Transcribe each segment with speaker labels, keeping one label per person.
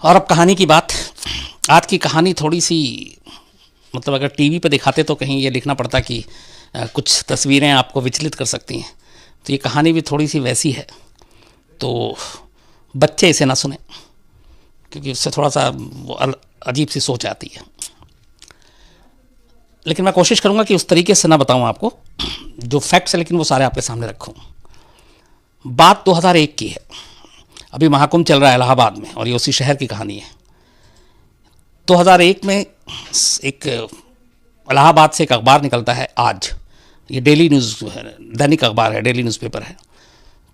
Speaker 1: और अब कहानी की बात। आज की कहानी थोड़ी सी, मतलब अगर टीवी पे दिखाते तो कहीं ये लिखना पड़ता कि कुछ तस्वीरें आपको विचलित कर सकती हैं, तो ये कहानी भी थोड़ी सी वैसी है। तो बच्चे इसे ना सुने, क्योंकि उससे थोड़ा सा अजीब सी सोच आती है। लेकिन मैं कोशिश करूँगा कि उस तरीके से ना बताऊँ आपको, जो फैक्ट्स है लेकिन वो सारे आपके सामने रखूँ। बात 2001 की है। अभी महाकुंभ चल रहा है इलाहाबाद में, और ये उसी शहर की कहानी है। 2001 में एक इलाहाबाद से एक अखबार निकलता है आज। ये डेली न्यूज़ है, दैनिक अखबार है, डेली न्यूज़पेपर है।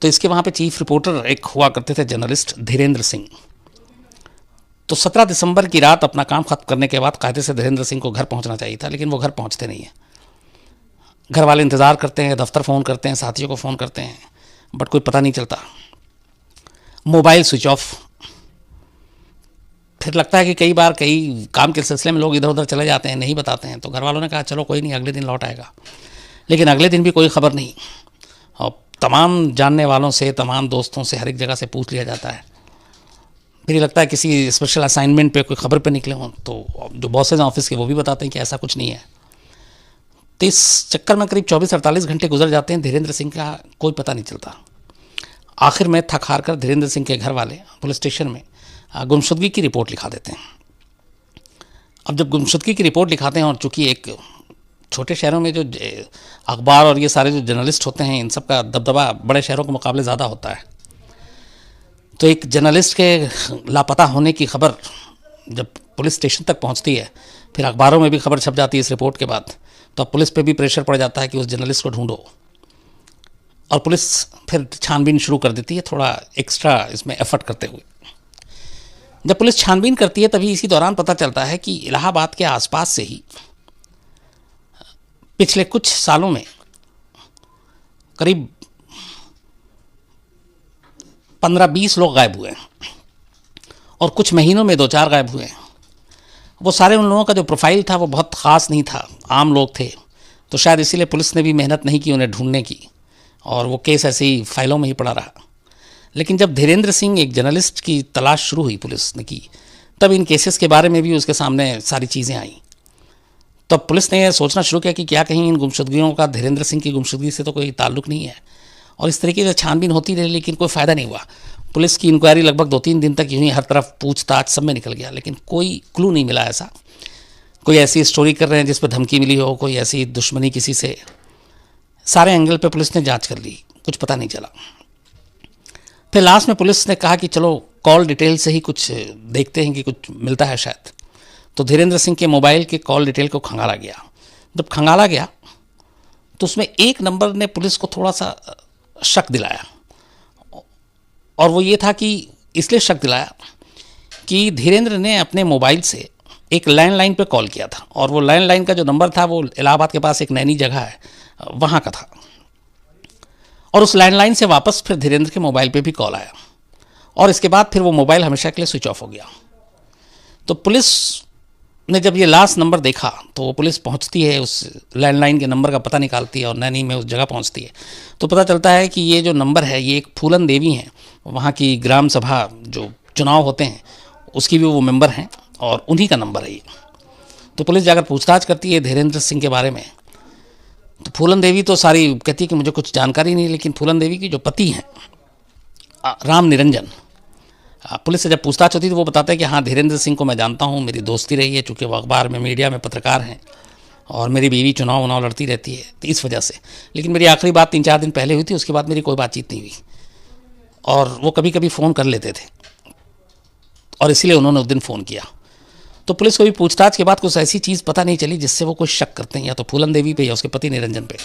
Speaker 1: तो इसके वहाँ पे चीफ रिपोर्टर एक हुआ करते थे जर्नलिस्ट धीरेन्द्र सिंह। तो 17 दिसंबर की रात अपना काम खत्म करने के बाद कायदे से धीरेन्द्र सिंह को घर पहुँचना चाहिए था, लेकिन वो घर पहुँचते नहीं हैं। घर वाले इंतज़ार करते हैं, दफ्तर फ़ोन करते हैं, साथियों को फ़ोन करते हैं, बट कोई पता नहीं चलता। Mobile switch off. फिर लगता है कि कई बार कई काम के सिलसिले में लोग इधर उधर चले जाते हैं, नहीं बताते हैं। तो घर वालों ने कहा चलो कोई नहीं, अगले दिन लौट आएगा। लेकिन अगले दिन भी कोई खबर नहीं। और तमाम जानने वालों से, तमाम दोस्तों से, हर एक जगह से पूछ लिया जाता है। फिर ये लगता है किसी स्पेशल असाइनमेंट पे कोई खबर पे निकले हों, तो जो बॉसेज हैं ऑफिस के वो भी बताते हैं कि ऐसा कुछ नहीं है। तो इस चक्कर में करीब 24-48 घंटे गुजर जाते हैं, धीरेन्द्र सिंह का कोई पता नहीं चलता। आखिर में थक हार कर धीरेन्द्र सिंह के घर वाले पुलिस स्टेशन में गुमशुदगी की रिपोर्ट लिखा देते हैं। अब जब गुमशुदगी की रिपोर्ट लिखाते हैं, और चूँकि एक छोटे शहरों में जो अखबार और ये सारे जो जर्नलिस्ट होते हैं, इन सब का दबदबा बड़े शहरों के मुकाबले ज़्यादा होता है, तो एक जर्नलिस्ट के लापता होने की खबर जब पुलिस स्टेशन तक पहुंचती है, फिर अखबारों में भी खबर छप जाती है इस रिपोर्ट के बाद, तो अब पुलिस पे भी प्रेशर पड़ जाता है कि उस जर्नलिस्ट को ढूंढो। और पुलिस फिर छानबीन शुरू कर देती है, थोड़ा एक्स्ट्रा इसमें एफर्ट करते हुए। जब पुलिस छानबीन करती है, तभी इसी दौरान पता चलता है कि इलाहाबाद के आसपास से ही पिछले कुछ सालों में करीब 15-20 लोग गायब हुए हैं, और कुछ महीनों में 2-4 गायब हुए हैं। वो सारे उन लोगों का जो प्रोफाइल था वो बहुत ख़ास नहीं था, आम लोग थे। तो शायद इसीलिए पुलिस ने भी मेहनत नहीं की उन्हें ढूंढने की, और वो केस ऐसे ही फाइलों में ही पड़ा रहा। लेकिन जब धीरेन्द्र सिंह एक जर्नलिस्ट की तलाश शुरू हुई पुलिस ने की, तब इन केसेस के बारे में भी उसके सामने सारी चीज़ें आईं। तब पुलिस ने यह सोचना शुरू किया कि क्या कहीं इन गुमशुदगियों का धीरेन्द्र सिंह की गुमशुदगी से तो कोई ताल्लुक़ नहीं है। और इस तरीके से छानबीन होती रही, लेकिन कोई फ़ायदा नहीं हुआ। पुलिस की इंक्वायरी लगभग 2-3 दिन तक यूँ ही हर तरफ पूछताछ सब में निकल गया, लेकिन कोई क्लू नहीं मिला ऐसा। कोई ऐसी स्टोरी कर रहे हैं जिस पर धमकी मिली हो, कोई ऐसी दुश्मनी किसी से। सारे एंगल पे पुलिस ने जांच कर ली, कुछ पता नहीं चला। फिर लास्ट में पुलिस ने कहा कि चलो कॉल डिटेल से ही कुछ देखते हैं कि कुछ मिलता है शायद। तो धीरेन्द्र सिंह के मोबाइल के कॉल डिटेल को खंगाला गया। जब खंगाला गया तो उसमें एक नंबर ने पुलिस को थोड़ा सा शक दिलाया, और वो ये था कि इसलिए शक दिलाया कि धीरेन्द्र ने अपने मोबाइल से एक लैंडलाइन पे कॉल किया था, और वो लैंडलाइन का जो नंबर था वो इलाहाबाद के पास एक नैनी जगह है वहाँ का था। और उस लैंडलाइन से वापस फिर धीरेन्द्र के मोबाइल पे भी कॉल आया, और इसके बाद फिर वो मोबाइल हमेशा के लिए स्विच ऑफ हो गया। तो पुलिस ने जब ये लास्ट नंबर देखा, तो वो पुलिस पहुंचती है, उस लैंडलाइन के नंबर का पता निकालती है, और नैनी में उस जगह पहुंचती है। तो पता चलता है कि ये जो नंबर है ये एक फूलन देवी हैं, वहाँ की ग्राम सभा जो चुनाव होते हैं उसकी भी वो मेंबर हैं, और उन्हीं का नंबर है ये। तो पुलिस जाकर पूछताछ करती है धीरेन्द्र सिंह के बारे में। तो फूलन देवी तो सारी कहती है कि मुझे कुछ जानकारी नहीं, लेकिन फूलन देवी की जो पति हैं राम निरंजन, पुलिस से जब पूछताछ होती है तो वो बताता है कि हाँ, धीरेन्द्र सिंह को मैं जानता हूँ, मेरी दोस्ती रही है, चूँकि वो अखबार में मीडिया में पत्रकार हैं, और मेरी बीवी चुनाव उनाव लड़ती रहती है, तो इस वजह से। लेकिन मेरी आखिरी बात 3-4 दिन पहले हुई थी, उसके बाद मेरी कोई बातचीत नहीं हुई, और वो कभी कभी फ़ोन कर लेते थे, और इसीलिए उन्होंने उस दिन फ़ोन किया। तो पुलिस को भी पूछताछ के बाद कुछ ऐसी चीज़ पता नहीं चली जिससे वो कुछ शक करते हैं, या तो फूलन देवी पे या उसके पति निरंजन पे।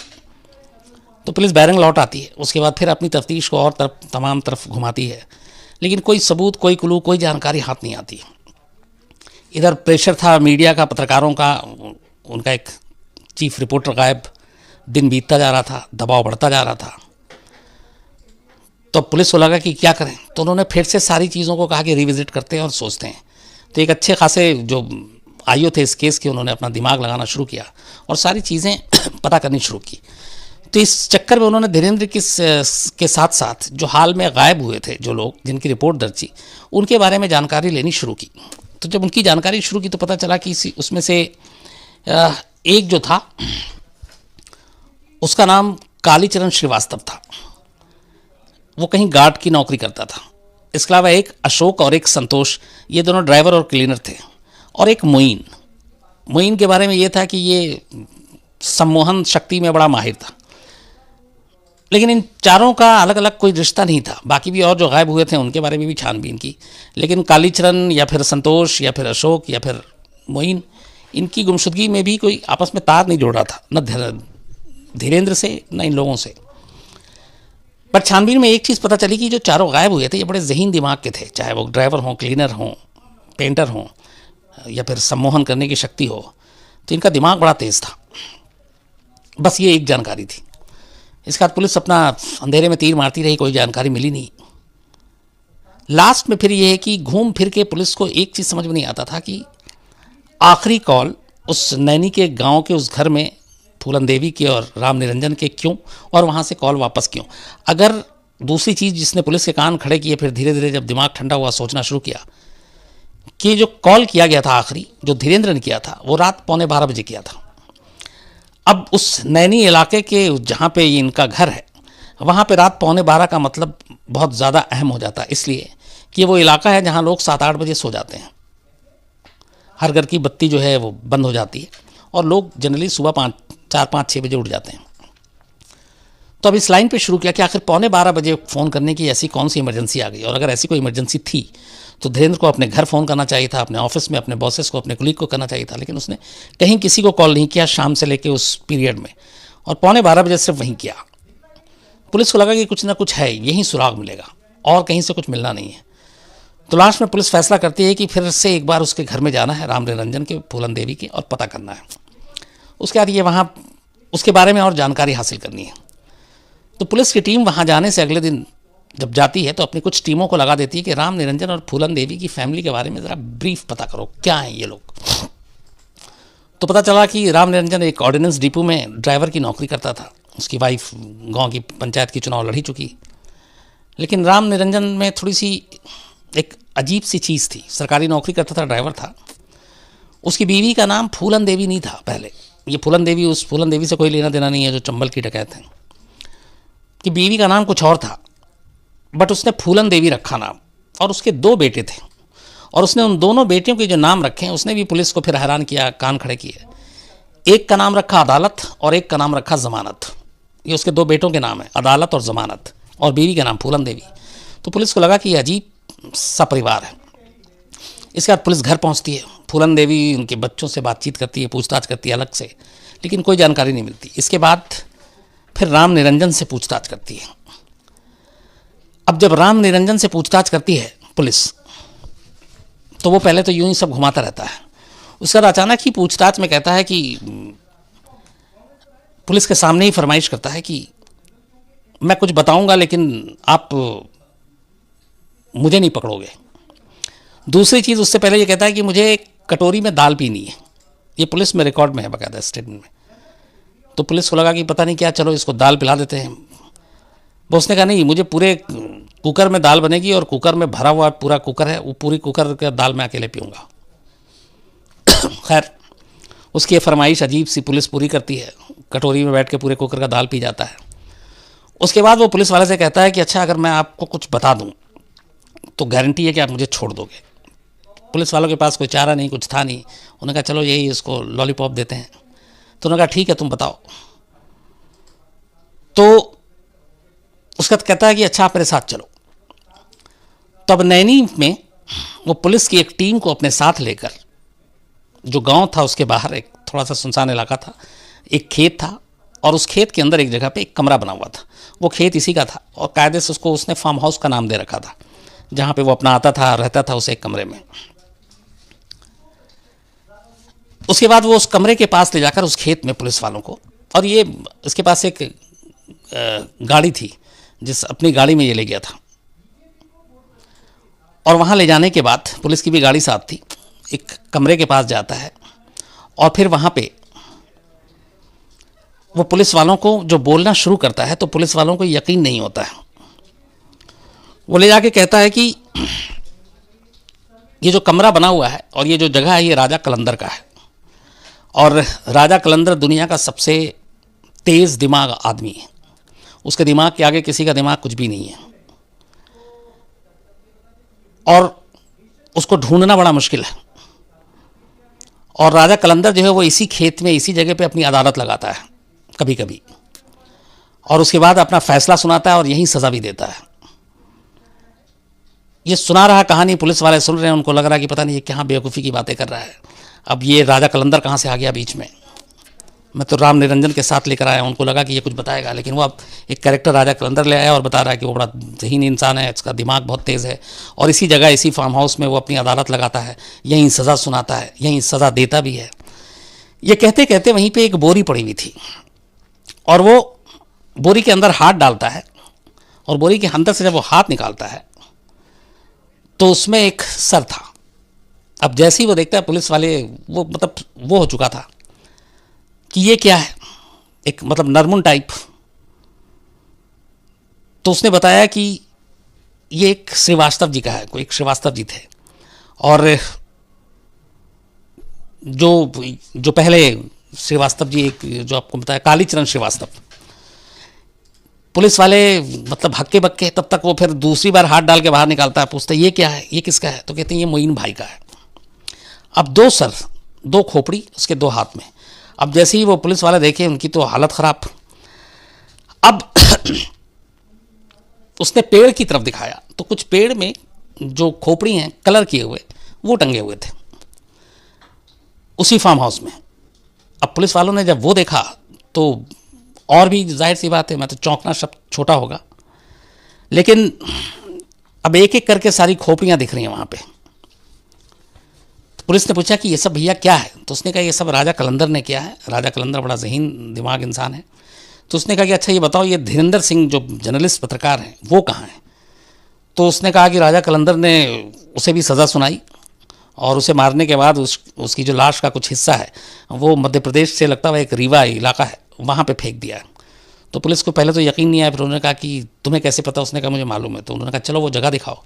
Speaker 1: तो पुलिस बैरंग लौट आती है। उसके बाद फिर अपनी तफ्तीश को और तमाम तरफ घुमाती है, लेकिन कोई सबूत, कोई क्लू, कोई जानकारी हाथ नहीं आती। इधर प्रेशर था मीडिया का, पत्रकारों का, उनका एक चीफ रिपोर्टर गायब, दिन बीतता जा रहा था, दबाव बढ़ता जा रहा था। तो पुलिस को लगा कि क्या करें, तो उन्होंने फिर से सारी चीज़ों को कहा कि रिविजिट करते हैं और सोचते हैं। तो एक अच्छे खासे जो आईओ थे इस केस के, उन्होंने अपना दिमाग लगाना शुरू किया और सारी चीज़ें पता करनी शुरू की। तो इस चक्कर में उन्होंने धीरेन्द्र के साथ साथ जो हाल में गायब हुए थे जो लोग जिनकी रिपोर्ट दर्ज थी उनके बारे में जानकारी लेनी शुरू की। तो जब उनकी जानकारी शुरू की तो पता चला कि उसमें से एक जो था उसका नाम कालीचरण श्रीवास्तव था, वो कहीं गार्ड की नौकरी करता था। इसके अलावा एक अशोक और एक संतोष, ये दोनों ड्राइवर और क्लीनर थे। और एक मोइन के बारे में ये था कि ये सम्मोहन शक्ति में बड़ा माहिर था। लेकिन इन चारों का अलग अलग कोई रिश्ता नहीं था। बाकी भी और जो गायब हुए थे उनके बारे में भी छानबीन की, लेकिन कालीचरण या फिर संतोष या फिर अशोक या फिर मोइन, इनकी गुमशुदगी में भी कोई आपस में तार नहीं जोड़ रहा था, न धीरेन्द्र से न इन लोगों से। पर छानबीन में एक चीज़ पता चली कि जो चारों गायब हुए थे ये बड़े ज़हीन दिमाग के थे, चाहे वो ड्राइवर हों, क्लीनर हों, पेंटर हों या फिर सम्मोहन करने की शक्ति हो, तो इनका दिमाग बड़ा तेज़ था। बस ये एक जानकारी थी। इसके बाद पुलिस अपना अंधेरे में तीर मारती रही, कोई जानकारी मिली नहीं। लास्ट में फिर ये है कि घूम फिर के पुलिस को एक चीज़ समझ में नहीं आता था कि आखिरी कॉल उस नैनी के गांव के उस घर में फूलन देवी के और राम निरंजन के क्यों, और वहाँ से कॉल वापस क्यों। अगर दूसरी चीज़ जिसने पुलिस के कान खड़े किए, फिर धीरे धीरे जब दिमाग ठंडा हुआ सोचना शुरू किया कि जो कॉल किया गया था आखिरी, जो धीरेन्द्र ने किया था, वो रात 11:15 बजे किया था। अब उस नैनी इलाके के जहाँ पे इनका घर है वहाँ पे रात 11:15 का मतलब बहुत ज़्यादा अहम हो जाता है, इसलिए कि वो इलाका है जहाँ लोग 7-8 बजे सो जाते हैं। हर घर की बत्ती जो है वो बंद हो जाती है और लोग जनरली सुबह 4-5-6 बजे उठ जाते हैं। तो अब इस लाइन पे शुरू किया कि आखिर 11:15 बजे फ़ोन करने की ऐसी कौन सी इमरजेंसी आ गई, और अगर ऐसी कोई इमरजेंसी थी तो धीरेन्द्र को अपने घर फ़ोन करना चाहिए था, अपने ऑफिस में अपने बॉसेस को, अपने कुलीग को करना चाहिए था, लेकिन उसने कहीं किसी को कॉल नहीं किया शाम से लेके उस पीरियड में, और 11:15 बजे सिर्फ वहीं किया। पुलिस को लगा कि कुछ ना कुछ है, यहीं सुराग मिलेगा और कहीं से कुछ मिलना नहीं है। तो लास्ट में पुलिस फैसला करती है कि फिर से एक बार उसके घर में जाना है, राम निरंजन के, फूलन देवी के, और पता करना है। उसके बाद ये वहाँ उसके बारे में और जानकारी हासिल करनी है। तो पुलिस की टीम वहाँ जाने से अगले दिन जब जाती है तो अपनी कुछ टीमों को लगा देती है कि राम निरंजन और फूलन देवी की फैमिली के बारे में ज़रा ब्रीफ पता करो, क्या हैं ये लोग। तो पता चला कि राम निरंजन एक ऑर्डिनेंस डिपो में ड्राइवर की नौकरी करता था। उसकी वाइफ गांव की पंचायत की चुनाव लड़ी चुकी, लेकिन राम निरंजन में थोड़ी सी एक अजीब सी चीज़ थी। सरकारी नौकरी करता था, ड्राइवर था। उसकी बीवी का नाम फूलन देवी नहीं था पहले। ये फूलन देवी, उस फूलन देवी से कोई लेना देना नहीं है जो चंबल की डकैत है, कि बीवी का नाम कुछ और था, बट उसने फूलन देवी रखा नाम। और उसके 2 बेटे थे, और उसने उन दोनों बेटियों के जो नाम रखे हैं उसने भी पुलिस को फिर हैरान किया, कान खड़े किए। एक का नाम रखा अदालत और एक का नाम रखा जमानत। ये उसके 2 बेटों के नाम है, अदालत और जमानत, और बीवी का नाम फूलन देवी। तो पुलिस को लगा कि ये अजीब सा परिवार है। इसके बाद पुलिस घर पहुंचती है। फूलन देवी उनके बच्चों से बातचीत करती है, पूछताछ करती है अलग से, लेकिन कोई जानकारी नहीं मिलती। इसके बाद फिर राम निरंजन से पूछताछ करती है। अब जब राम निरंजन से पूछताछ करती है पुलिस, तो वो पहले तो यूं ही सब घुमाता रहता है। उसके बाद अचानक ही पूछताछ में कहता है कि पुलिस के सामने ही फरमाइश करता है कि मैं कुछ बताऊंगा लेकिन आप मुझे नहीं पकड़ोगे। दूसरी चीज़, उससे पहले ये कहता है कि मुझे एक कटोरी में दाल पीनी है। ये पुलिस में रिकॉर्ड में है बाकायदा स्टेटमेंट में। तो पुलिस को लगा कि पता नहीं क्या, चलो इसको दाल पिला देते हैं। वो उसने कहा नहीं, मुझे पूरे कुकर में दाल बनेगी और कुकर में भरा हुआ पूरा कुकर है, वो पूरी कुकर का दाल मैं अकेले पीऊँगा। खैर, उसकी ये फरमाइश अजीब सी पुलिस पूरी करती है। कटोरी में बैठ के पूरे कुकर का दाल पी जाता है। उसके बाद वो पुलिस वाले से कहता है कि अच्छा, अगर मैं आपको कुछ बता दूं तो गारंटी है कि आप मुझे छोड़ दोगे। पुलिस वालों के पास कोई चारा नहीं, कुछ था नहीं। उन्होंने कहा चलो यही इसको लॉलीपॉप देते हैं। तो उन्होंने कहा ठीक है, तुम बताओ। तो उसका कहता है कि अच्छा आप मेरे साथ चलो। तो अब नैनी में वो पुलिस की एक टीम को अपने साथ लेकर, जो गांव था उसके बाहर एक थोड़ा सा सुनसान इलाका था, एक खेत था, और उस खेत के अंदर एक जगह पे एक कमरा बना हुआ था। वो खेत इसी का था और कायदे से उसको उसने फार्म हाउस का नाम दे रखा था, जहाँ पे वो अपना आता था, रहता था उस एक कमरे में। उसके बाद वो उस कमरे के पास ले जाकर उस खेत में पुलिस वालों को, और ये इसके पास एक गाड़ी थी, जिस अपनी गाड़ी में ये ले गया था। और वहाँ ले जाने के बाद पुलिस की भी गाड़ी साथ थी, एक कमरे के पास जाता है और फिर वहाँ पे वो पुलिस वालों को जो बोलना शुरू करता है तो पुलिस वालों को यकीन नहीं होता है। वो ले जाके कहता है कि ये जो कमरा बना हुआ है और ये जो जगह है ये राजा कलंदर का है, और राजा कलंदर दुनिया का सबसे तेज़ दिमाग आदमी है, उसके दिमाग के आगे किसी का दिमाग कुछ भी नहीं है, और उसको ढूंढना बड़ा मुश्किल है। और राजा कलंदर जो है वो इसी खेत में इसी जगह पे अपनी अदालत लगाता है कभी कभी, और उसके बाद अपना फैसला सुनाता है और यहीं सज़ा भी देता है। ये सुना रहा कहानी, पुलिस वाले सुन रहे हैं, उनको लग रहा है कि पता नहीं ये क्या बेवकूफ़ी की बातें कर रहा है, अब ये राजा कलंदर कहाँ से आ गया बीच में। मैं तो राम निरंजन के साथ लेकर आया, उनको लगा कि ये कुछ बताएगा, लेकिन वो अब एक कैरेक्टर राजा कलंदर ले आया और बता रहा है कि वो बड़ा ज़हीन इंसान है, इसका दिमाग बहुत तेज़ है, और इसी जगह इसी फार्म हाउस में वो अपनी अदालत लगाता है, यहीं सज़ा सुनाता है, यहीं सज़ा देता भी है। ये कहते कहते वहीं पे एक बोरी पड़ी हुई थी, और वो बोरी के अंदर हाथ डालता है, और बोरी के अंदर से जब वो हाथ निकालता है तो उसमें एक सर था। अब जैसे ही वो देखता है पुलिस वाले, वो मतलब वो हो चुका था कि ये क्या है, एक मतलब नरमुन टाइप। तो उसने बताया कि ये एक श्रीवास्तव जी का है, कोई एक श्रीवास्तव जी थे, और जो पहले श्रीवास्तव जी, एक जो आपको बताया कालीचरण श्रीवास्तव, पुलिस वाले मतलब हक्के बक्के, तब तक वो फिर दूसरी बार हाथ डाल के बाहर निकालता है, पूछता है ये क्या है, ये किसका है, तो कहते हैं ये मोइन भाई का है। अब 2 सर 2 खोपड़ी उसके 2 हाथ में। अब जैसे ही वो पुलिस वाले देखे उनकी तो हालत ख़राब। अब उसने पेड़ की तरफ दिखाया तो कुछ पेड़ में जो खोपड़ी हैं कलर किए हुए वो टंगे हुए थे उसी फार्म हाउस में। अब पुलिस वालों ने जब वो देखा तो और भी जाहिर सी बात है, मैं तो चौंकना शब्द छोटा होगा, लेकिन अब एक एक करके सारी खोपड़ियाँ दिख रही हैं वहाँ पे। पुलिस ने पूछा कि ये सब भैया क्या है, तो उसने कहा ये सब राजा कलंदर ने किया है, राजा कलंदर बड़ा ज़हीन दिमाग इंसान है। तो उसने कहा कि अच्छा ये बताओ ये धीरेंद्र सिंह जो जर्नलिस्ट पत्रकार हैं वो कहाँ हैं। तो उसने कहा कि राजा कलंदर ने उसे भी सज़ा सुनाई, और उसे मारने के बाद उसकी जो लाश का कुछ हिस्सा है वो मध्य प्रदेश से लगता हुआ एक रीवा इलाका है वहाँ पे फेंक दिया। तो पुलिस को पहले तो यकीन नहीं आया, फिर उन्होंने कहा कि तुम्हें कैसे पता, उसने कहा मुझे मालूम है। तो उन्होंने कहा चलो वो जगह दिखाओ।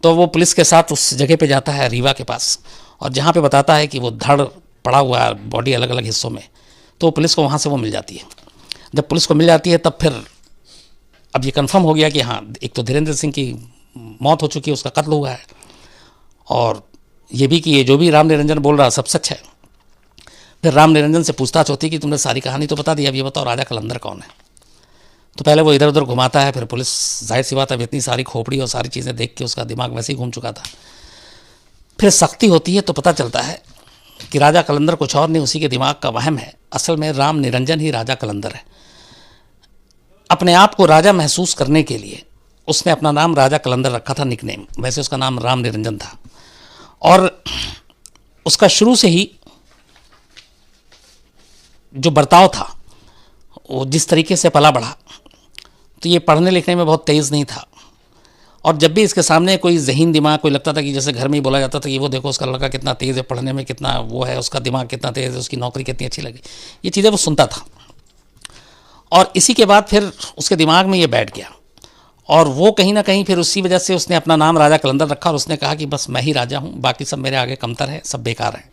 Speaker 1: तो वो पुलिस के साथ उस जगह पे जाता है रीवा के पास, और जहाँ पे बताता है कि वो धड़ पड़ा हुआ है बॉडी अलग अलग हिस्सों में, तो पुलिस को वहाँ से वो मिल जाती है। जब पुलिस को मिल जाती है तब फिर अब ये कंफर्म हो गया कि हाँ, एक तो धीरेंद्र सिंह की मौत हो चुकी है, उसका कत्ल हुआ है, और ये भी कि ये जो भी राम निरंजन बोल रहा सब सच है। फिर राम निरंजन से पूछताछ होती है कि तुमने सारी कहानी तो बता दी, अब ये बताओ राजा कलंदर कौन है। तो पहले वो इधर उधर घुमाता है, फिर पुलिस जाहिर सी बात है इतनी सारी खोपड़ी और सारी चीज़ें देख के उसका दिमाग वैसे ही घूम चुका था। फिर सख्ती होती है तो पता चलता है कि राजा कलंदर कुछ और नहीं, उसी के दिमाग का वहम है, असल में राम निरंजन ही राजा कलंदर है। अपने आप को राजा महसूस करने के लिए उसने अपना नाम राजा कलंदर रखा था, निकनेम, वैसे उसका नाम राम निरंजन था। और उसका शुरू से ही जो बर्ताव था, वो जिस तरीके से पला बढ़ा, तो ये पढ़ने लिखने में बहुत तेज़ नहीं था, और जब भी इसके सामने कोई ज़हीन दिमाग कोई लगता था कि जैसे घर में ही बोला जाता था कि वो देखो उसका लड़का कितना तेज़ है पढ़ने में, कितना वो है, उसका दिमाग कितना तेज़ है, उसकी नौकरी कितनी अच्छी लगी, ये चीज़ें वो सुनता था। और इसी के बाद फिर उसके दिमाग में ये बैठ गया, और वो कहीं ना कहीं फिर उसी वजह से उसने अपना नाम राजा कलंदर रखा, और उसने कहा कि बस मैं ही राजा हूँ, बाकी सब मेरे आगे कमतर है, सब बेकार हैं।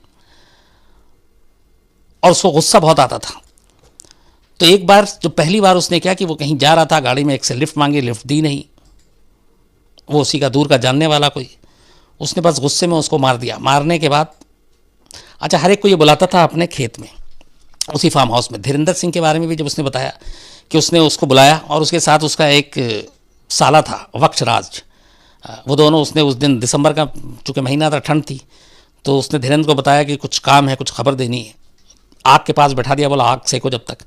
Speaker 1: और उसको गुस्सा बहुत आता था। तो एक बार जो पहली बार उसने क्या कि वो कहीं जा रहा था, गाड़ी में एक से लिफ्ट मांगी, लिफ्ट दी नहीं, वो उसी का दूर का जानने वाला कोई, उसने बस गुस्से में उसको मार दिया। मारने के बाद अच्छा, हर एक को ये बुलाता था अपने खेत में, उसी फार्म हाउस में। धीरेंद्र सिंह के बारे में भी जब उसने बताया कि उसने उसको बुलाया, और उसके साथ उसका एक साला था वक्षराज, वो दोनों उसने उस दिन दिसंबर का चूँकि महीना था, ठंड थी, तो उसने धीरेंद्र को बताया कि कुछ काम है, कुछ खबर देनी है। आग के पास बैठा दिया, बोला आग सेको जब तक।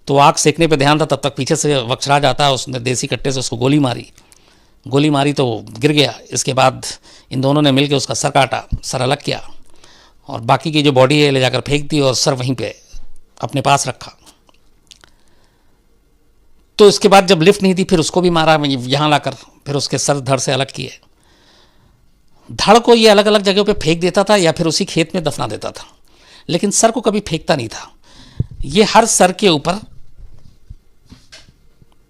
Speaker 1: तो आग सेकने पे ध्यान था, तब तक पीछे से वक्षराज आता है, उसने देसी कट्टे से उसको गोली मारी तो वो गिर गया। इसके बाद इन दोनों ने मिलकर उसका सर काटा, सर अलग किया, और बाकी की जो बॉडी है ले जाकर फेंक दी, और सर वहीं पे अपने पास रखा। तो इसके बाद जब लिफ्ट नहीं थी फिर उसको भी मारा यहाँ लाकर, फिर उसके सर धड़ से अलग किए। धड़ को ये अलग अलग जगहों पे फेंक देता था या फिर उसी खेत में दफना देता था, लेकिन सर को कभी फेंकता नहीं था। ये हर सर के ऊपर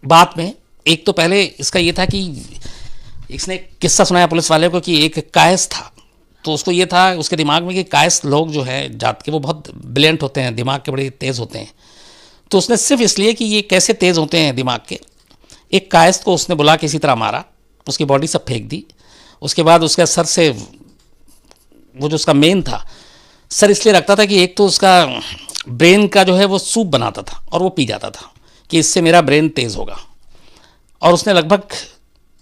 Speaker 1: बाद में एक तो पहले इसका ये था कि इसने एक किस्सा सुनाया पुलिस वाले को कि एक कायस था, तो उसको ये था उसके दिमाग में कि कायस लोग जो है जात के वो बहुत ब्रिलियंट होते हैं, दिमाग के बड़े तेज़ होते हैं। तो उसने सिर्फ इसलिए कि ये कैसे तेज़ होते हैं दिमाग के, एक कायस को उसने बुला किसी तरह मारा, उसकी बॉडी सब फेंक दी। उसके बाद उसके सर से वो जो उसका मेन था, सर इसलिए रखता था कि एक तो उसका ब्रेन का जो है वो सूप बनाता था और वो पी जाता था कि इससे मेरा ब्रेन तेज़ होगा। और उसने लगभग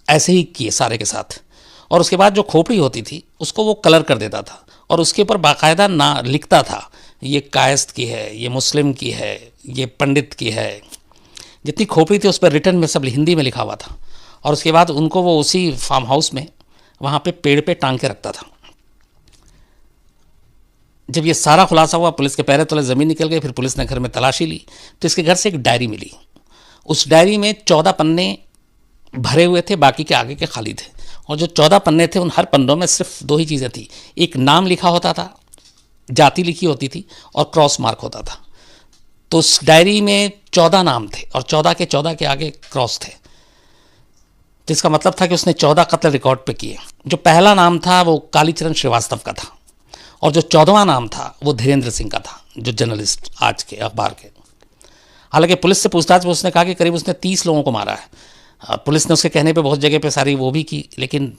Speaker 1: ऐसे ही किए सारे के साथ। और उसके बाद जो खोपड़ी होती थी उसको वो कलर कर देता था और उसके ऊपर बाकायदा ना लिखता था, ये कायस्थ की है, ये मुस्लिम की है, ये पंडित की है। जितनी खोपड़ी थी उस पर रिटर्न में सब हिंदी में लिखा हुआ था। और उसके बाद उनको वो उसी फार्म हाउस में वहाँ पे पेड़ पे टांग के रखता था। जब ये सारा खुलासा हुआ, पुलिस के पैरे तले ज़मीन निकल गई। फिर पुलिस ने घर में तलाशी ली तो इसके घर से एक डायरी मिली। उस डायरी में 14 पन्ने भरे हुए थे, बाकी के आगे के खाली थे। और जो 14 पन्ने थे उन हर पन्नों में सिर्फ 2 ही चीज़ें थी, एक नाम लिखा होता था, जाति लिखी होती थी और क्रॉस मार्क होता था। तो उस डायरी में 14 नाम थे और 14 के 14 के आगे क्रॉस थे। तो इसका मतलब था कि उसने 14 कत्ल रिकॉर्ड पे किए। जो पहला नाम था वो कालीचरण श्रीवास्तव का था और जो 14वां नाम था वो धीरेन्द्र सिंह का था, जो जर्नलिस्ट आज के अखबार के। हालांकि पुलिस से पूछताछ में उसने कहा कि करीब उसने 30 लोगों को मारा है। पुलिस ने उसके कहने पे बहुत जगह पे सारी वो भी की, लेकिन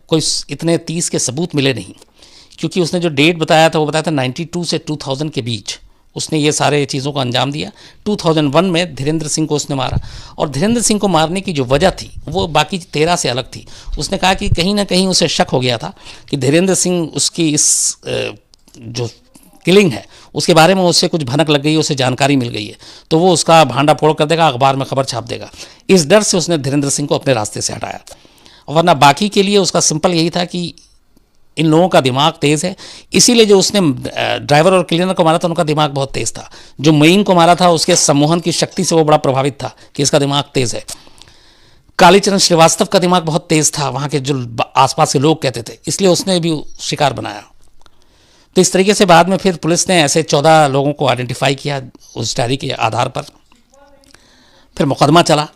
Speaker 1: कोई इतने 30 के सबूत मिले नहीं, क्योंकि उसने जो डेट बताया था वो बताया था 92 से 2000 के बीच उसने ये सारे चीज़ों को अंजाम दिया। 2001 में धीरेन्द्र सिंह को उसने मारा और धीरेन्द्र सिंह को मारने की जो वजह थी वो बाकी 13 से अलग थी। उसने कहा कि कहीं ना कहीं उसे शक हो गया था कि धीरेन्द्र सिंह उसकी इस जो किलिंग है उसके बारे में उससे कुछ भनक लग गई, उसे जानकारी मिल गई है, तो वो उसका भांडा फोड़ कर देगा, अखबार में खबर छाप देगा। इस डर से उसने धीरेन्द्र सिंह को अपने रास्ते से हटाया। वरना बाकी के लिए उसका सिंपल यही था कि इन लोगों का दिमाग तेज़ है, इसीलिए जो उसने ड्राइवर और क्लीनर को मारा था उनका दिमाग बहुत तेज़ था। जो मईन को मारा था उसके सम्मोहन की शक्ति से वो बड़ा प्रभावित था कि इसका दिमाग तेज़ है। कालीचरण श्रीवास्तव का दिमाग बहुत तेज़ था, वहाँ के जो आसपास के लोग कहते थे, इसलिए उसने भी शिकार बनाया। तो इस तरीके से बाद में फिर पुलिस ने ऐसे 14 लोगों को आइडेंटिफाई किया उस डायरी के आधार पर। फिर मुकदमा चला,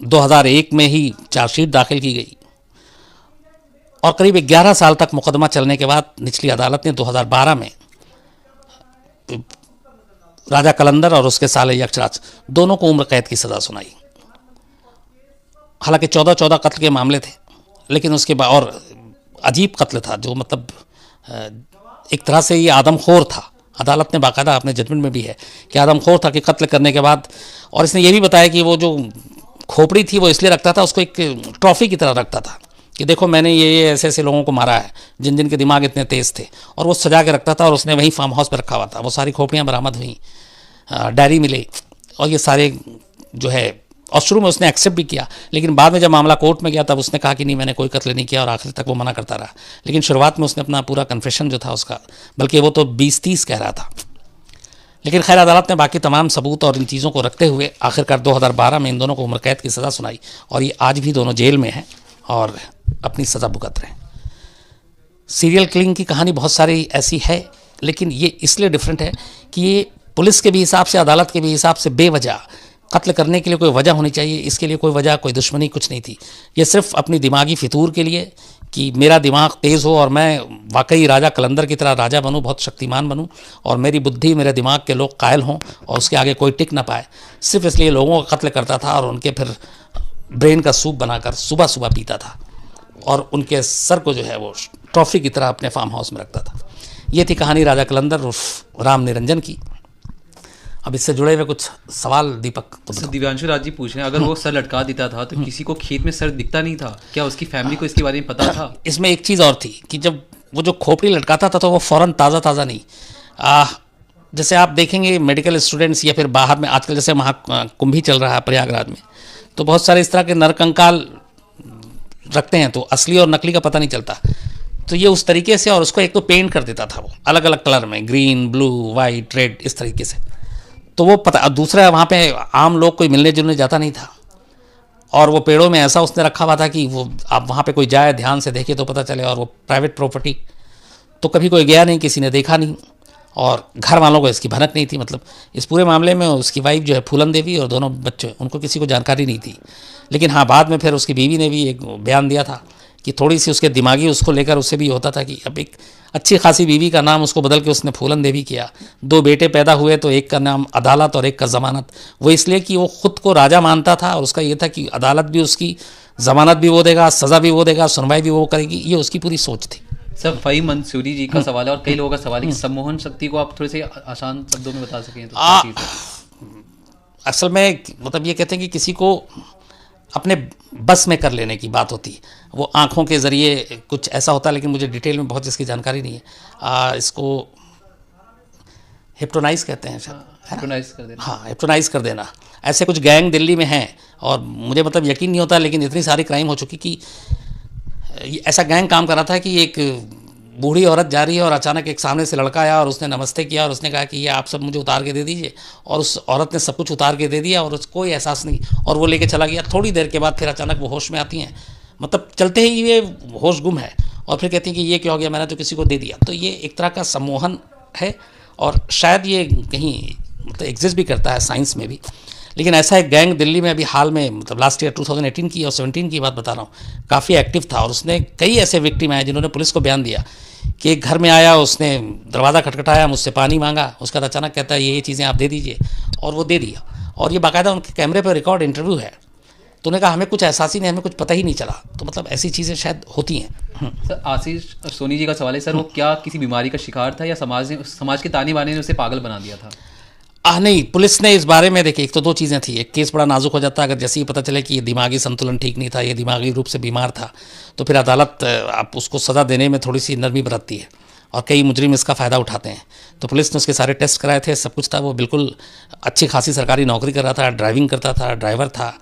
Speaker 1: 2001 में ही चार्जशीट दाखिल की गई और करीब 11 साल तक मुकदमा चलने के बाद निचली अदालत ने 2012 में राजा कलंदर और उसके साले यक्षराज दोनों को उम्र कैद की सज़ा सुनाई। हालांकि 14 कत्ल के मामले थे, लेकिन उसके बाद और अजीब कत्ल था, जो मतलब एक तरह से ये आदमखोर था। अदालत ने बाकायदा अपने जजमेंट में भी है कि आदमखोर था कि कत्ल करने के बाद, और इसने ये भी बताया कि वो जो खोपड़ी थी वो इसलिए रखता था, उसको एक ट्रॉफी की तरह रखता था कि देखो मैंने ये ऐसे ऐसे लोगों को मारा है जिन जिन के दिमाग इतने तेज़ थे, और वो सजा के रखता था और उसने वहीं फार्म हाउस पर रखा हुआ था। वो सारी खोपड़ियाँ बरामद हुई, डायरी मिले और ये सारे जो है, और शुरू में उसने एक्सेप्ट भी किया, लेकिन बाद में जब मामला कोर्ट में गया तब उसने कहा कि नहीं मैंने कोई कत्ल नहीं किया, और आखिर तक वो मना करता रहा। लेकिन शुरुआत में उसने अपना पूरा कन्फेशन जो था उसका, बल्कि वो तो 20-30 कह रहा था। लेकिन खैर अदालत ने बाकी तमाम सबूत और इन चीज़ों को रखते हुए आखिरकार 2012 में इन दोनों को उम्र कैद की सज़ा सुनाई और ये आज भी दोनों जेल में हैं और अपनी सज़ा भुगत रहे हैं। सीरियल किलिंग की कहानी बहुत सारी ऐसी है, लेकिन ये इसलिए डिफरेंट है कि ये पुलिस के भी हिसाब से, अदालत के भी हिसाब से बेवजह कत्ल करने के लिए कोई वजह होनी चाहिए, इसके लिए कोई वजह, कोई दुश्मनी कुछ नहीं थी। ये सिर्फ अपनी दिमागी फितूर के लिए कि मेरा दिमाग तेज़ हो और मैं वाकई राजा कलंदर की तरह राजा बनूं, बहुत शक्तिमान बनूं, और मेरी बुद्धि, मेरे दिमाग के लोग कायल हों और उसके आगे कोई टिक ना पाए, सिर्फ इसलिए लोगों का कत्ल करता था और उनके फिर ब्रेन का सूप बनाकर सुबह सुबह पीता था और उनके सर को जो है वो ट्रॉफी की तरह अपने फार्म हाउस में रखता था। ये थी कहानी राजा कलंदर उर्फ राम निरंजन की। अब इससे जुड़े हुए कुछ सवाल दीपक।
Speaker 2: दिव्यांशु राज जी पूछ रहे हैं, अगर वो सर लटका देता था तो किसी को खेत में सर दिखता नहीं था क्या? उसकी फैमिली को इसके बारे में पता था?
Speaker 1: इसमें एक चीज़ और थी कि जब वो जो खोपड़ी लटकाता था तो वो फ़ौरन ताज़ा नहीं, जैसे आप देखेंगे मेडिकल स्टूडेंट्स या फिर बाहर में आजकल जैसे महाकुंभ ही चल रहा है प्रयागराज में, तो बहुत सारे इस तरह के नरकंकाल रखते हैं तो असली और नकली का पता नहीं चलता। तो ये उस तरीके से, और उसको एक तो पेंट कर देता था वो अलग अलग कलर में, ग्रीन, ब्लू, वाइट, रेड, इस तरीके से, तो वो पता। दूसरा वहाँ पे आम लोग कोई मिलने जुलने जाता नहीं था और वो पेड़ों में ऐसा उसने रखा हुआ था कि वो आप वहाँ पे कोई जाए ध्यान से देखे तो पता चले, और वो प्राइवेट प्रॉपर्टी तो कभी कोई गया नहीं, किसी ने देखा नहीं। और घर वालों को इसकी भनक नहीं थी। मतलब इस पूरे मामले में उसकी वाइफ जो है फूलन देवी और दोनों बच्चे, उनको किसी को जानकारी नहीं थी। लेकिन हाँ, बाद में फिर उसकी बीवी ने भी एक बयान दिया था कि थोड़ी सी उसके दिमागी उसको लेकर उससे भी होता था कि अब एक अच्छी खासी बीवी का नाम उसको बदल के उसने फूलन देवी किया। 2 बेटे पैदा हुए तो एक का नाम अदालत और एक का ज़मानत। वो इसलिए कि वो खुद को राजा मानता था और उसका ये था कि अदालत भी उसकी, ज़मानत भी वो देगा, सज़ा भी वो देगा, सुनवाई भी वो करेगी। ये उसकी पूरी सोच थी।
Speaker 2: सर फ़हीम मंसूरी जी का सवाल है और कई लोगों का सवाल है कि सम्मोहन शक्ति को आप थोड़े से आसान शब्दों में बता सकें तो क्या चीज़ है?
Speaker 1: असल में मतलब ये कहते हैं कि किसी को अपने बस में कर लेने की बात होती है। वो आँखों के ज़रिए कुछ ऐसा होता है, लेकिन मुझे डिटेल में बहुत इसकी जानकारी नहीं है। इसको हिप्नोटाइज कहते हैं शायद, है ना?
Speaker 2: हिप्नोटाइज कर देना।
Speaker 1: हाँ, हिप्नोटाइज कर देना। ऐसे कुछ गैंग दिल्ली में हैं और मुझे मतलब यकीन नहीं होता, लेकिन इतनी सारी क्राइम हो चुकी कि ऐसा गैंग काम कर रहा था कि एक बूढ़ी औरत जा रही है और अचानक एक सामने से लड़का आया और उसने नमस्ते किया और उसने कहा कि ये आप सब मुझे उतार के दे दीजिए, और उस औरत ने सब कुछ उतार के दे दिया और उसको कोई एहसास नहीं, और वो लेके चला गया। थोड़ी देर के बाद फिर अचानक वो होश में आती हैं, मतलब चलते ही ये होश गुम है, और फिर कहती हैं कि ये क्या हो गया, मैंने तो किसी को दे दिया। तो ये एक तरह का सम्मोहन है और शायद ये कहीं मतलब एग्जिस्ट भी करता है साइंस में भी। लेकिन ऐसा एक गैंग दिल्ली में अभी हाल में, मतलब लास्ट ईयर 2018 की और 17 की बात बता रहा हूँ, काफ़ी एक्टिव था और उसने कई ऐसे विक्टिम आए जिन्होंने पुलिस को बयान दिया कि एक घर में आया, उसने दरवाज़ा खटखटाया, मुझसे पानी मांगा, उसके बाद अचानक कहता है ये चीज़ें आप दे दीजिए, और वो दे दिया। और ये बाकायदा उनके कैमरे पर रिकॉर्ड इंटरव्यू है। तो उन्होंने कहा हमें कुछ एहसास ही नहीं, हमें कुछ पता ही नहीं चला। तो मतलब ऐसी चीज़ें शायद होती हैं।
Speaker 2: सर आशीष सोनी जी का सवाल है सर, वो क्या किसी बीमारी का शिकार था या समाज के ताने बाने ने उसे पागल बना दिया था?
Speaker 1: नहीं, पुलिस ने इस बारे में, देखिए एक तो 2 चीज़ें थी। एक केस बड़ा नाजुक हो जाता अगर जैसे ही पता चले कि ये दिमागी संतुलन ठीक नहीं था, ये दिमागी रूप से बीमार था, तो फिर अदालत आप उसको सज़ा देने में थोड़ी सी नरमी बरतती है और कई मुजरिम इसका फ़ायदा उठाते हैं। तो पुलिस ने उसके सारे टेस्ट कराए थे, सब कुछ था, वो बिल्कुल अच्छी खासी सरकारी नौकरी कर रहा था, ड्राइविंग करता था, ड्राइवर था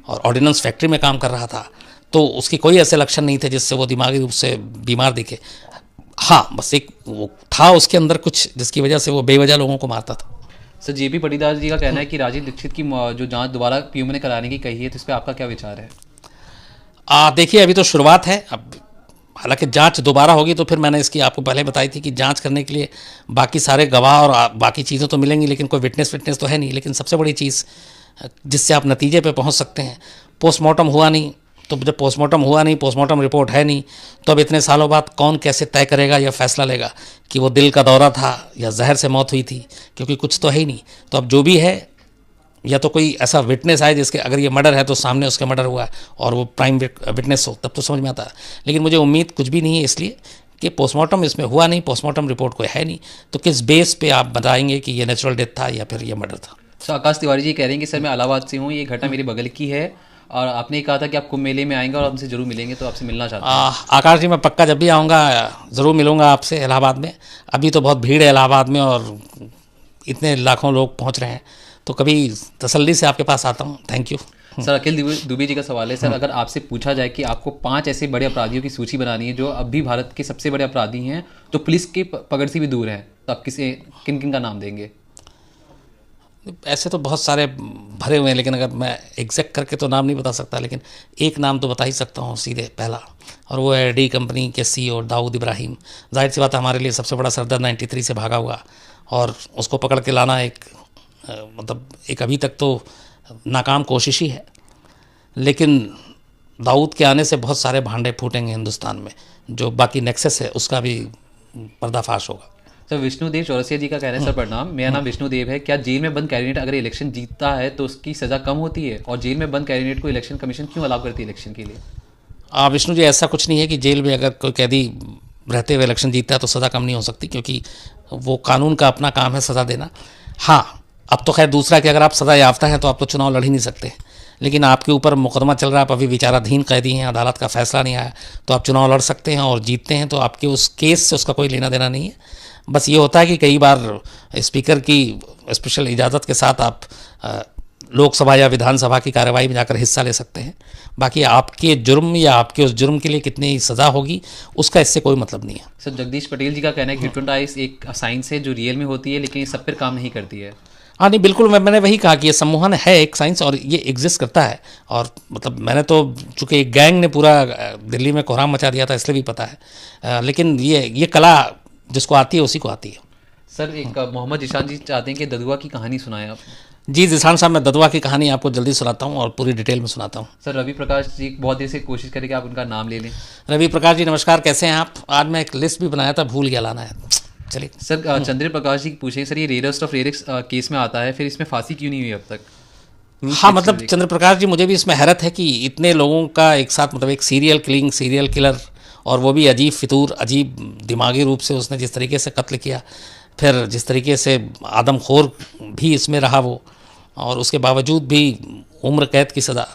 Speaker 1: और ऑर्डिनेंस फैक्ट्री में काम कर रहा था। तो उसके कोई ऐसे लक्षण नहीं थे जिससे वो दिमागी रूप से बीमार दिखे। हाँ, बस एक वो था उसके अंदर कुछ जिसकी वजह से वो बेवजह लोगों को मारता था।
Speaker 2: सर जेपी पटीदार जी का कहना है कि राजीव दीक्षित की जो जांच दोबारा पीएम ने कराने की कही है, तो इस पर आपका क्या विचार है?
Speaker 1: देखिए अभी तो शुरुआत है। अब हालांकि जांच दोबारा होगी तो फिर मैंने इसकी आपको पहले बताई थी कि जांच करने के लिए बाकी सारे गवाह और बाकी चीज़ें तो मिलेंगी, लेकिन कोई विटनेस तो है नहीं। लेकिन सबसे बड़ी चीज़ जिससे आप नतीजे पे पहुंच सकते हैं, पोस्टमार्टम हुआ नहीं, तो जब पोस्टमार्टम हुआ नहीं, पोस्टमार्टम रिपोर्ट है नहीं, तो अब इतने सालों बाद कौन कैसे तय करेगा या फैसला लेगा कि वो दिल का दौरा था या जहर से मौत हुई थी, क्योंकि कुछ तो है ही नहीं। तो अब जो भी है, या तो कोई ऐसा विटनेस आए जिसके, अगर ये मर्डर है तो सामने उसका मर्डर हुआ है और वो प्राइम विटनेस हो, तब तो समझ में आता है। लेकिन मुझे उम्मीद कुछ भी नहीं है, इसलिए कि पोस्टमार्टम इसमें हुआ नहीं, पोस्टमार्टम रिपोर्ट कोई है नहीं, तो किस बेस पे आप बताएंगे कि ये नेचुरल डेथ था या फिर ये मर्डर था।
Speaker 2: सर आकाश तिवारी जी कह रहे हैं कि सर मैं इलाहाबाद से हूँ, ये घटना मेरे बगल की है और आपने कहा था कि आप कुंभ मेले में आएंगे और हमसे ज़रूर मिलेंगे, तो आपसे मिलना चाहते हैं।
Speaker 1: आकाश जी, मैं पक्का जब भी आऊँगा ज़रूर मिलूँगा आपसे इलाहाबाद में। अभी तो बहुत भीड़ है इलाहाबाद में और इतने लाखों लोग पहुँच रहे हैं, तो कभी तसल्ली से आपके पास आता हूँ। Thank you.
Speaker 2: सर अखिल दुबे जी का सवाल है सर, अगर आपसे पूछा जाए कि आपको 5 ऐसे बड़े अपराधियों की सूची बनानी है जो अब भी भारत के सबसे बड़े अपराधी हैं, जो पुलिस की पकड़ से भी दूर हैं, तो आप किन किन का नाम देंगे?
Speaker 1: ऐसे तो बहुत सारे भरे हुए हैं, लेकिन अगर मैं एग्जैक्ट करके तो नाम नहीं बता सकता, लेकिन एक नाम तो बता ही सकता हूँ सीधे पहला, और वो है डी कंपनी के CEO दाऊद इब्राहिम। जाहिर सी बात है, हमारे लिए सबसे बड़ा सरदर्द 93 से भागा हुआ, और उसको पकड़ के लाना एक मतलब एक अभी तक तो नाकाम कोशिश ही है। लेकिन दाऊद के आने से बहुत सारे भांडे फूटेंगे हिंदुस्तान में, जो बाकी नेक्सस है उसका भी पर्दाफाश होगा।
Speaker 2: सर विष्णुदेव चौरसिया जी का कहना है, सर प्रणाम, मेरा नाम विष्णुदेव है, क्या जेल में बंद कैंडिडेट अगर इलेक्शन जीतता है तो उसकी सज़ा कम होती है, और जेल में बंद कैंडिडेट को इलेक्शन कमीशन क्यों अलाउ करती है इलेक्शन के लिए?
Speaker 1: विष्णु जी, ऐसा कुछ नहीं है कि जेल में अगर कोई कैदी रहते हुए इलेक्शन जीतता है तो सज़ा कम नहीं हो सकती, क्योंकि वो कानून का अपना काम है सज़ा देना। हाँ, अब तो खैर दूसरा कि अगर आप सज़ा याफ्ता हैं तो आप तो चुनाव लड़ ही नहीं सकते, लेकिन आपके ऊपर मुकदमा चल रहा है, आप अभी विचाराधीन कैदी हैं, अदालत का फैसला नहीं आया, तो आप चुनाव लड़ सकते हैं और जीतते हैं, तो आपके उस केस से उसका कोई लेना देना नहीं है। बस ये होता है कि कई बार स्पीकर की स्पेशल इजाज़त के साथ आप लोकसभा या विधानसभा की कार्रवाई में जाकर हिस्सा ले सकते हैं। बाकी आपके जुर्म या आपके उस जुर्म के लिए कितनी सज़ा होगी उसका इससे कोई मतलब नहीं है।
Speaker 2: सर जगदीश पटेल जी का कहना है कि हिप्नोटाइज एक साइंस है जो रियल में होती है, लेकिन ये सब पर काम नहीं करती है।
Speaker 1: हाँ नहीं, बिल्कुल, मैंने वही कहा कि ये सम्मोहन है एक साइंस और ये एग्जिस्ट करता है। और मतलब मैंने तो चूँकि एक गैंग ने पूरा दिल्ली में कोहराम मचा दिया था इसलिए भी पता है, लेकिन ये कला जिसको आती है उसी को आती है।
Speaker 2: सर एक मोहम्मद जिशान जी चाहते हैं कि ददुआ की कहानी सुनाएं आप।
Speaker 1: जी जिशान साहब, मैं ददुआ की कहानी आपको जल्दी सुनाता हूँ और पूरी डिटेल में सुनाता हूँ।
Speaker 2: सर रवि प्रकाश जी बहुत देर से कोशिश करें कि आप उनका नाम ले लें।
Speaker 1: रवि प्रकाश जी नमस्कार, कैसे हैं आप? आज मैं एक लिस्ट भी बनाया था, भूल गया लाना है। चलिए
Speaker 2: सर चंद्र प्रकाश जी पूछें, सर ये रेयरेस्ट ऑफ रेयर्स केस में आता है, फिर इसमें फांसी क्यों नहीं हुई अब तक?
Speaker 1: हाँ, मतलब चंद्र प्रकाश जी, मुझे भी इसमें हैरत है कि इतने लोगों का एक साथ, मतलब एक सीरियल किलिंग, सीरियल किलर, और वो भी अजीब फितूर, अजीब दिमागी रूप से उसने जिस तरीके से कत्ल किया, फिर जिस तरीके से आदमखोर भी इसमें रहा वो, और उसके बावजूद भी उम्र कैद की सज़ा।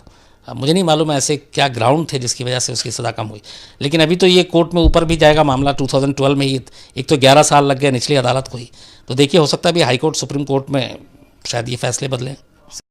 Speaker 1: मुझे नहीं मालूम ऐसे क्या ग्राउंड थे जिसकी वजह से उसकी सज़ा कम हुई, लेकिन अभी तो ये कोर्ट में ऊपर भी जाएगा मामला। 2012 में ही एक तो 11 साल लग गए निचली अदालत को ही, तो देखिए हो सकता है अभी हाई कोर्ट, सुप्रीम कोर्ट में शायद ये फैसले बदलें।